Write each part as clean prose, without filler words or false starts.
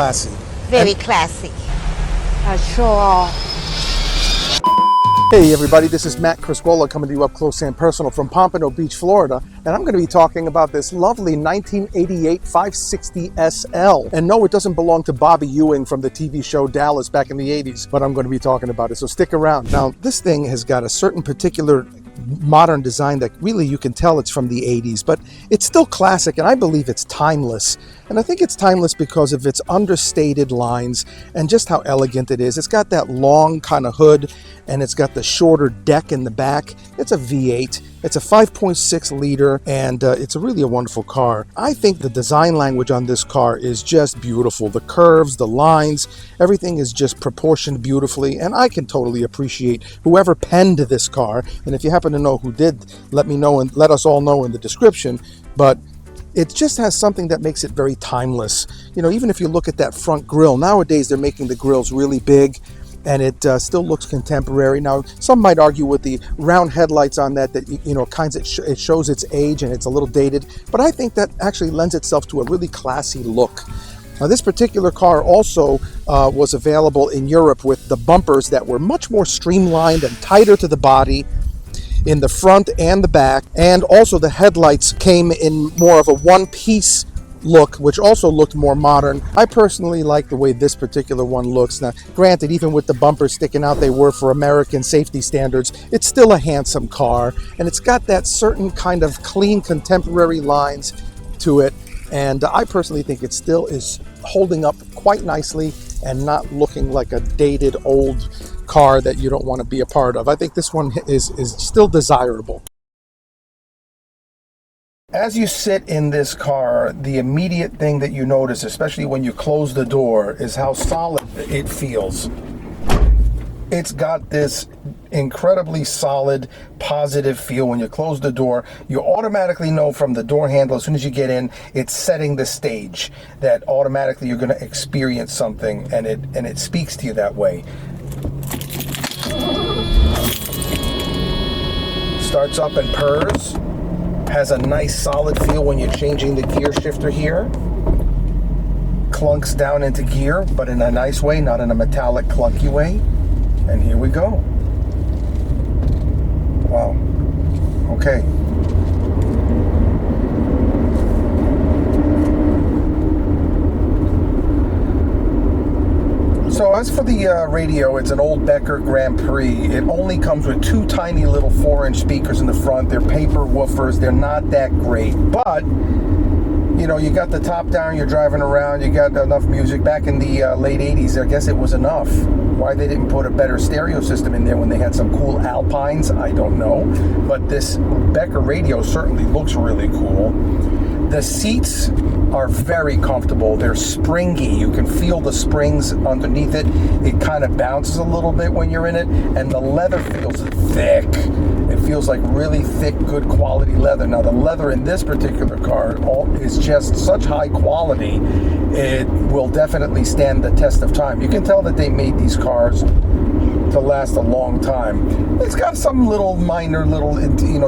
classy. Very classy. Sure. Hey everybody, this is Matt Criscuolo coming to you up close and personal from Pompano Beach, Florida. And I'm going to be talking about this lovely 1988 560SL. And no, it doesn't belong to Bobby Ewing from the TV show Dallas back in the 80s, but I'm going to be talking about it, so stick around. Now, this thing has got a certain particular modern design that really you can tell it's from the 80s, but it's still classic, and I believe it's timeless. And I think it's timeless because of its understated lines and just how elegant it is. It's got that long kind of hood, and it's got the shorter deck in the back. It's a V8. It's a 5.6 liter, and it's really a wonderful car. I think the design language on this car is just beautiful. The curves, the lines, everything is just proportioned beautifully, and I can totally appreciate whoever penned this car. And if you happen to know who did, let me know and let us all know in the description. But it just has something that makes it very timeless. You know, even if you look at that front grille, nowadays they're making the grills really big, and it still looks contemporary. Now, some might argue with the round headlights on that you know, it shows its age and it's a little dated, but I think that actually lends itself to a really classy look. Now, this particular car also was available in Europe with the bumpers that were much more streamlined and tighter to the body in the front and the back, and also the headlights came in more of a one-piece look, which also looked more modern. I personally like the way this particular one looks. Now, granted, even with the bumpers sticking out they were for American safety standards, it's still a handsome car, and it's got that certain kind of clean contemporary lines to it, and I personally think it still is holding up quite nicely and not looking like a dated old car that you don't want to be a part of. I think this one is still desirable. As you sit in this car, the immediate thing that you notice, especially when you close the door, is how solid it feels. It's got this incredibly solid, positive feel. When you close the door, you automatically know from the door handle, as soon as you get in, it's setting the stage that automatically you're going to experience something, and it speaks to you that way. Starts up and purrs. Has a nice solid feel when you're changing the gear shifter here. Clunks down into gear, but in a nice way, not in a metallic clunky way. And here we go. Wow. Okay. So as for the radio, it's an old Becker Grand Prix. It only comes with two tiny little 4-inch speakers in the front. They're paper woofers. They're not that great. But, you know, you got the top down, you're driving around, you got enough music. Back in the late 80s, I guess it was enough. Why they didn't put a better stereo system in there when they had some cool Alpines, I don't know. But this Becker radio certainly looks really cool. The seats are very comfortable. They're springy. You can feel the springs underneath it. It kind of bounces a little bit when you're in it, and the leather feels thick. It feels like really thick, good quality leather. Now, the leather in this particular car is just such high quality, it will definitely stand the test of time. You can tell that they made these cars to last a long time. It's got some little minor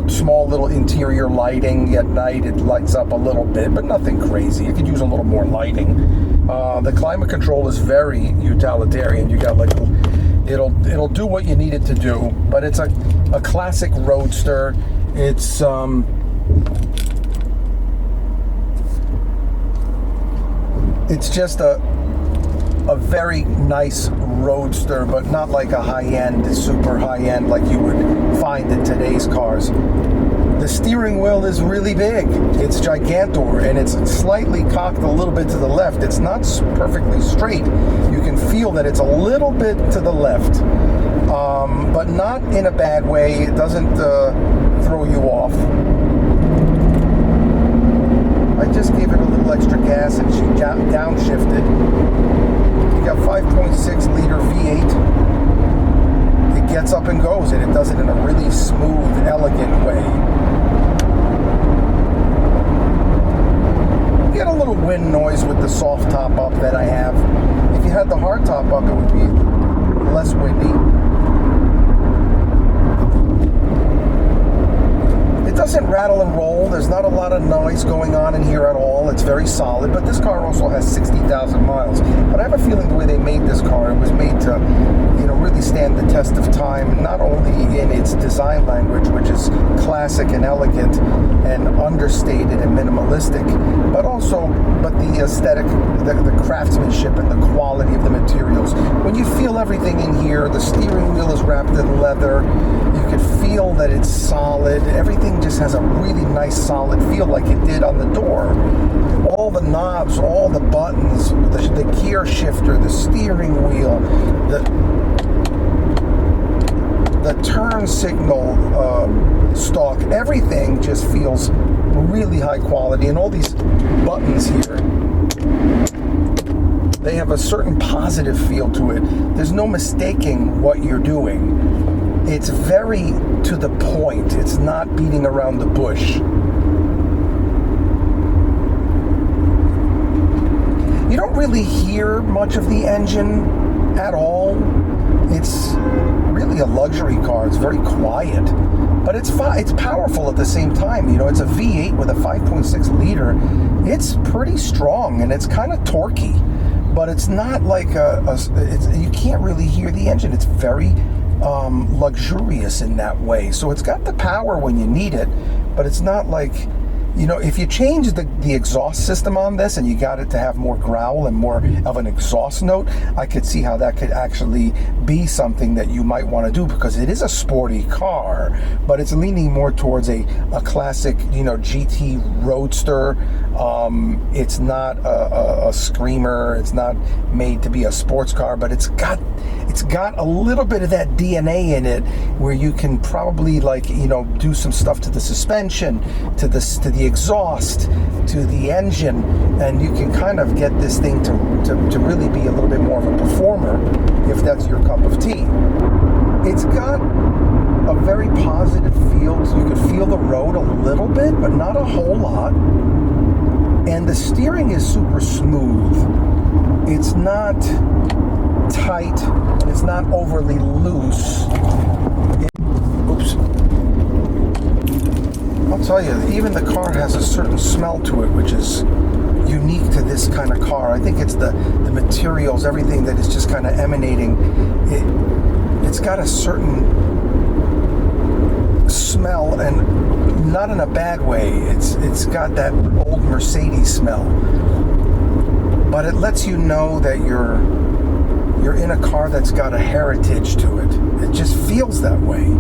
small little interior lighting at night. It lights up a little bit, but nothing crazy. You could use a little more lighting. The climate control is very utilitarian. You got like, it'll do what you need it to do, but it's a classic roadster. It's just a very nice roadster, but not like a high-end, super high-end like you would find in today's cars. The steering wheel is really big. It's gigantor, and it's slightly cocked a little bit to the left. It's not perfectly straight. You can feel that it's a little bit to the left, but not in a bad way. It doesn't throw you off. I just gave it a little extra gas and she downshifted. You got 5.6 liter V8. It gets up and goes, and it does it in a really smooth, elegant way. You get a little wind noise with the soft top up that I have. If you had the hard top up, it would be less windy. It doesn't rattle and roll. There's not a lot of noise going on in here at all. It's very solid, but this car also has 60,000 miles. But I have a feeling the way they made this car, it was made to, really stand the test of time, not only in its design language, which is classic and elegant and understated and minimalistic, but the aesthetic, the craftsmanship and the quality of the materials. When you feel everything in here, the steering wheel is wrapped in leather. You can feel that it's solid. Everything just has a really nice solid feel like it did on the door. All the knobs, all the buttons, the gear shifter, the steering wheel, the turn signal stalk, everything just feels really high quality. And all these buttons here, they have a certain positive feel to it. There's no mistaking what you're doing. It's very to the point. It's not beating around the bush. You don't really hear much of the engine at all. It's really a luxury car. It's very quiet, but it's powerful at the same time. It's a V8 with a 5.6 liter. It's pretty strong and it's kind of torquey, but it's not like you can't really hear the engine. It's very luxurious in that way. So it's got the power when you need it, but it's not like, if you change the exhaust system on this and you got it to have more growl and more of an exhaust note, I could see how that could actually be something that you might want to do, because it is a sporty car, but it's leaning more towards a classic, GT Roadster. It's not a screamer. It's not made to be a sports car, but it's got a little bit of that DNA in it, where you can probably do some stuff to the suspension, to the exhaust, to the engine, and you can kind of get this thing to really be a little bit more of a performer, if that's your cup of tea. It's got a very positive feel. You could feel the road a little bit, but not a whole lot. And the steering is super smooth. It's not tight, and it's not overly loose. I'll tell you, even the car has a certain smell to it, which is unique to this kind of car. I think it's the materials, everything that is just kind of emanating. It's got a certain smell, and not in a bad way. It's got that old Mercedes smell, but it lets you know that you're in a car that's got a heritage to it. It just feels that way.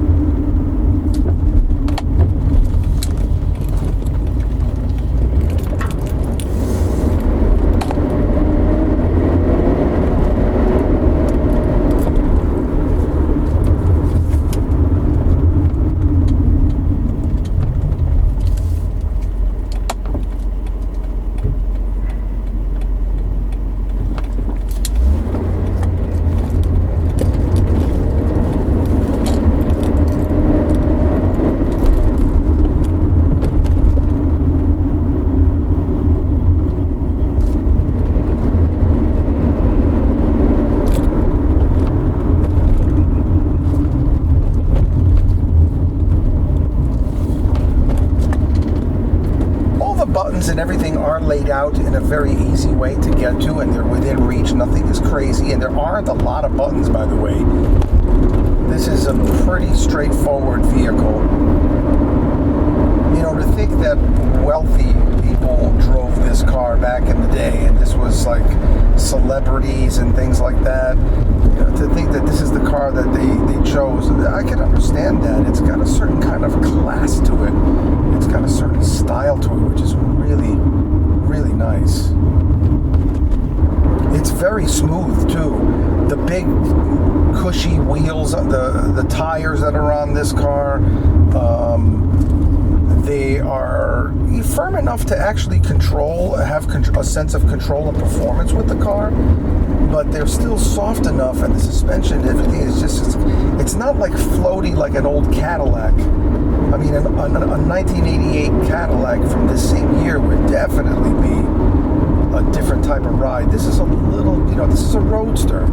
And everything are laid out in a very easy way to get to, and they're within reach. Nothing is crazy, and there aren't a lot of buttons, by the way. This is a pretty straightforward vehicle. To think that wealthy people drove this car back in the day, and this was like celebrities and things like that. To think that this is the car that they chose, I can understand that. It's got a certain kind of class to it. It's got a certain style to it, which is really, really nice. It's very smooth too. The big cushy wheels, the tires that are on this car, they are firm enough to actually have a sense of control and performance with the car, but they're still soft enough, and the suspension, everything is just, it's not like floaty like an old Cadillac. I mean, a 1988 Cadillac from this same year would definitely be a different type of ride. This is a little, this is a Roadster.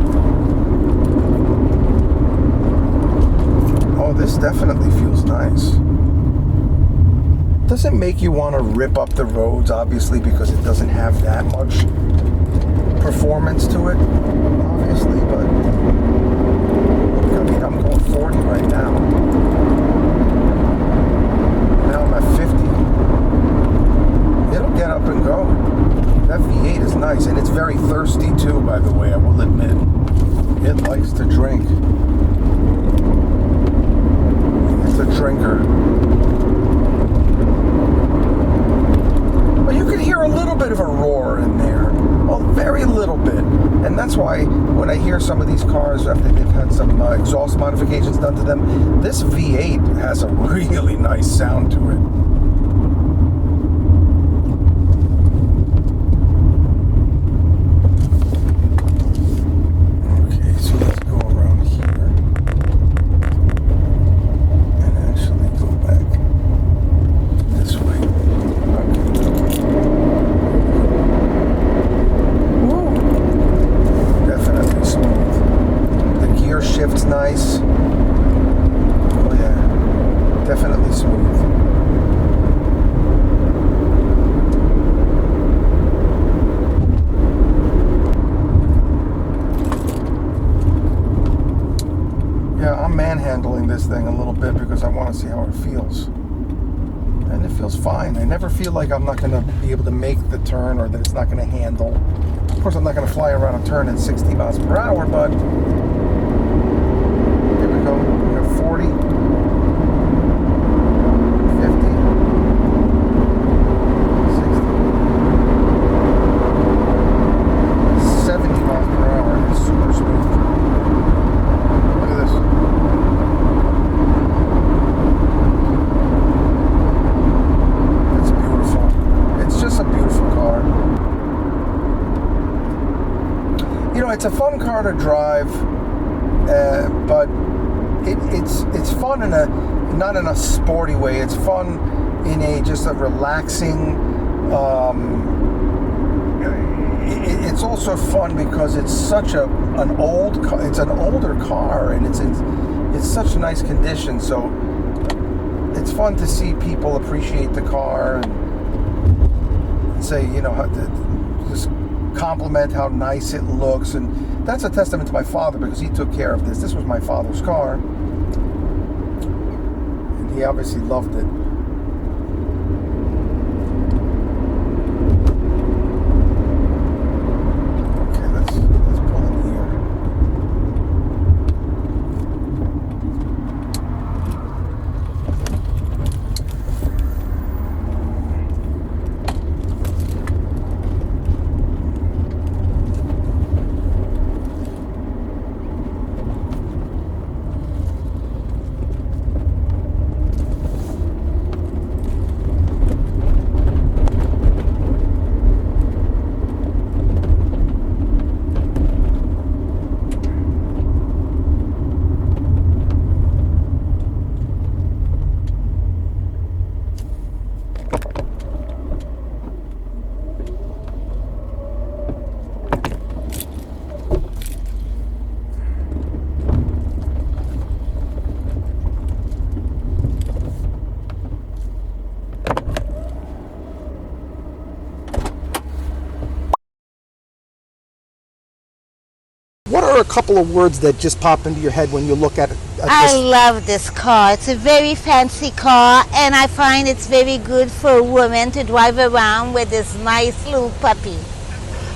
Oh, this definitely feels nice. doesn't make you want to rip up the roads, obviously, because it doesn't have that much performance to it, obviously, but I mean, I'm going 40 right now. Now I'm at 50. It'll get up and go. That V8 is nice, and it's very thirsty too, by the way, I will admit. It likes to drink. It's a drinker. But you can hear a little bit of a roar in there. Well, very little bit. And that's why when I hear some of these cars after they've had some exhaust modifications done to them, this V8 has a really nice sound to it. Okay, so let's go around here and actually go back this way. Definitely smooth. The gear shift's nice. Oh yeah, definitely smooth. Yeah, I'm manhandling this thing a little bit because I want to see how it feels. And it feels fine. I never feel like I'm not going to be able to make the turn or that it's not going to handle. Of course, I'm not going to fly around a turn at 60 miles per hour, but here we go. We have 40, 50, 60, 70 miles per hour. It's super smooth. Look at this. It's beautiful. It's just a beautiful car. You know, it's a fun car to drive, but it's fun in a not in a sporty way. It's fun in a just a relaxing. It's also fun because it's such an old car. It's an older car, and it's such nice condition. So it's fun to see people appreciate the car and say, you know, how to just compliment how nice it looks. And that's a testament to my father because he took care of this. This was my father's car, and he obviously loved it. Okay, let's pull in here. What are a couple of words that just pop into your head when you look at it? I love this car. It's a very fancy car, and I find it's very good for a woman to drive around with this nice little puppy.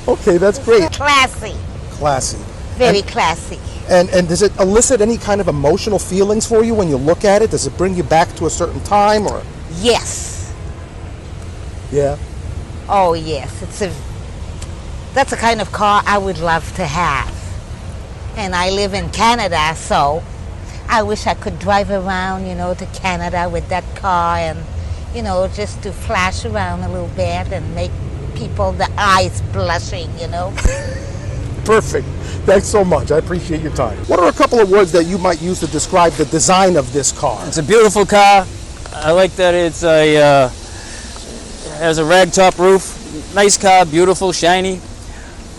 Okay, that's great. Classy. Classy. Very classy. And does it elicit any kind of emotional feelings for you when you look at it? Does it bring you back to a certain time, or? Yes. Yeah. Oh yes. That's a kind of car I would love to have. And I live in Canada, so I wish I could drive around, you know, to Canada with that car and, you know, just to flash around a little bit and make people, the eyes blushing, you know. Perfect. Thanks so much. I appreciate your time. What are a couple of words that you might use to describe the design of this car? It's a beautiful car. I like that it's has a ragtop roof. Nice car, beautiful, shiny.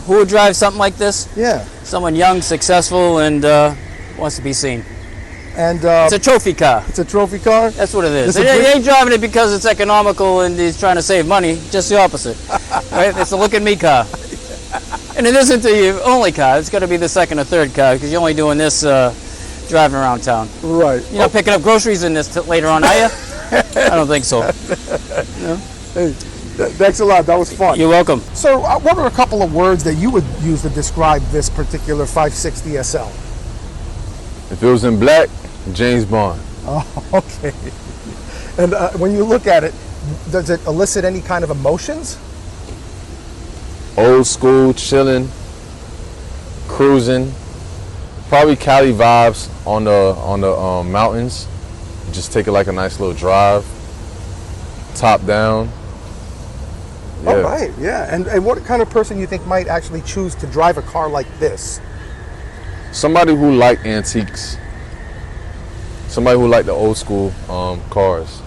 Who would drive something like this? Yeah. Someone young, successful, and wants to be seen. And It's a trophy car. it's a trophy car? That's what it is. It's a They big- ain't driving it because it's economical and he's trying to save money. Just the opposite. Right? It's a look at me car. And it isn't the only car. It's got to be the second or third car because you're only doing this driving around town. Right. You're not picking up groceries in this later on, are you? I don't think so. Hey, thanks a lot. That was fun. You're welcome. So, what are a couple of words that you would use to describe this particular 560 SL? If it was in black, James Bond. Oh, okay. And when you look at it, does it elicit any kind of emotions? Old school, chilling, cruising. Probably Cali vibes on the mountains. Just take it like a nice little drive. Top down. Yeah. All right, yeah. And what kind of person you think might actually choose to drive a car like this? Somebody who like antiques. Somebody who like the old school cars.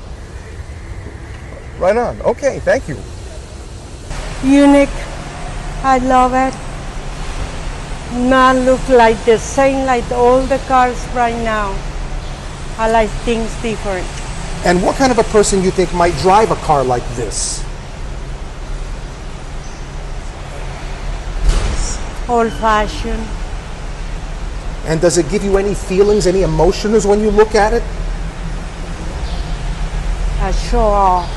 Right on. Okay, thank you. Unique. I love it. Not look like the same like all the cars right now. I like things different. And what kind of a person you think might drive a car like this? Old fashioned. And does it give you any feelings, any emotions when you look at it? A show off.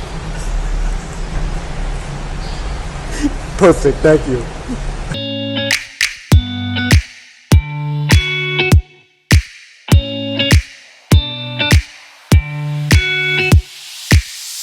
Perfect, thank you.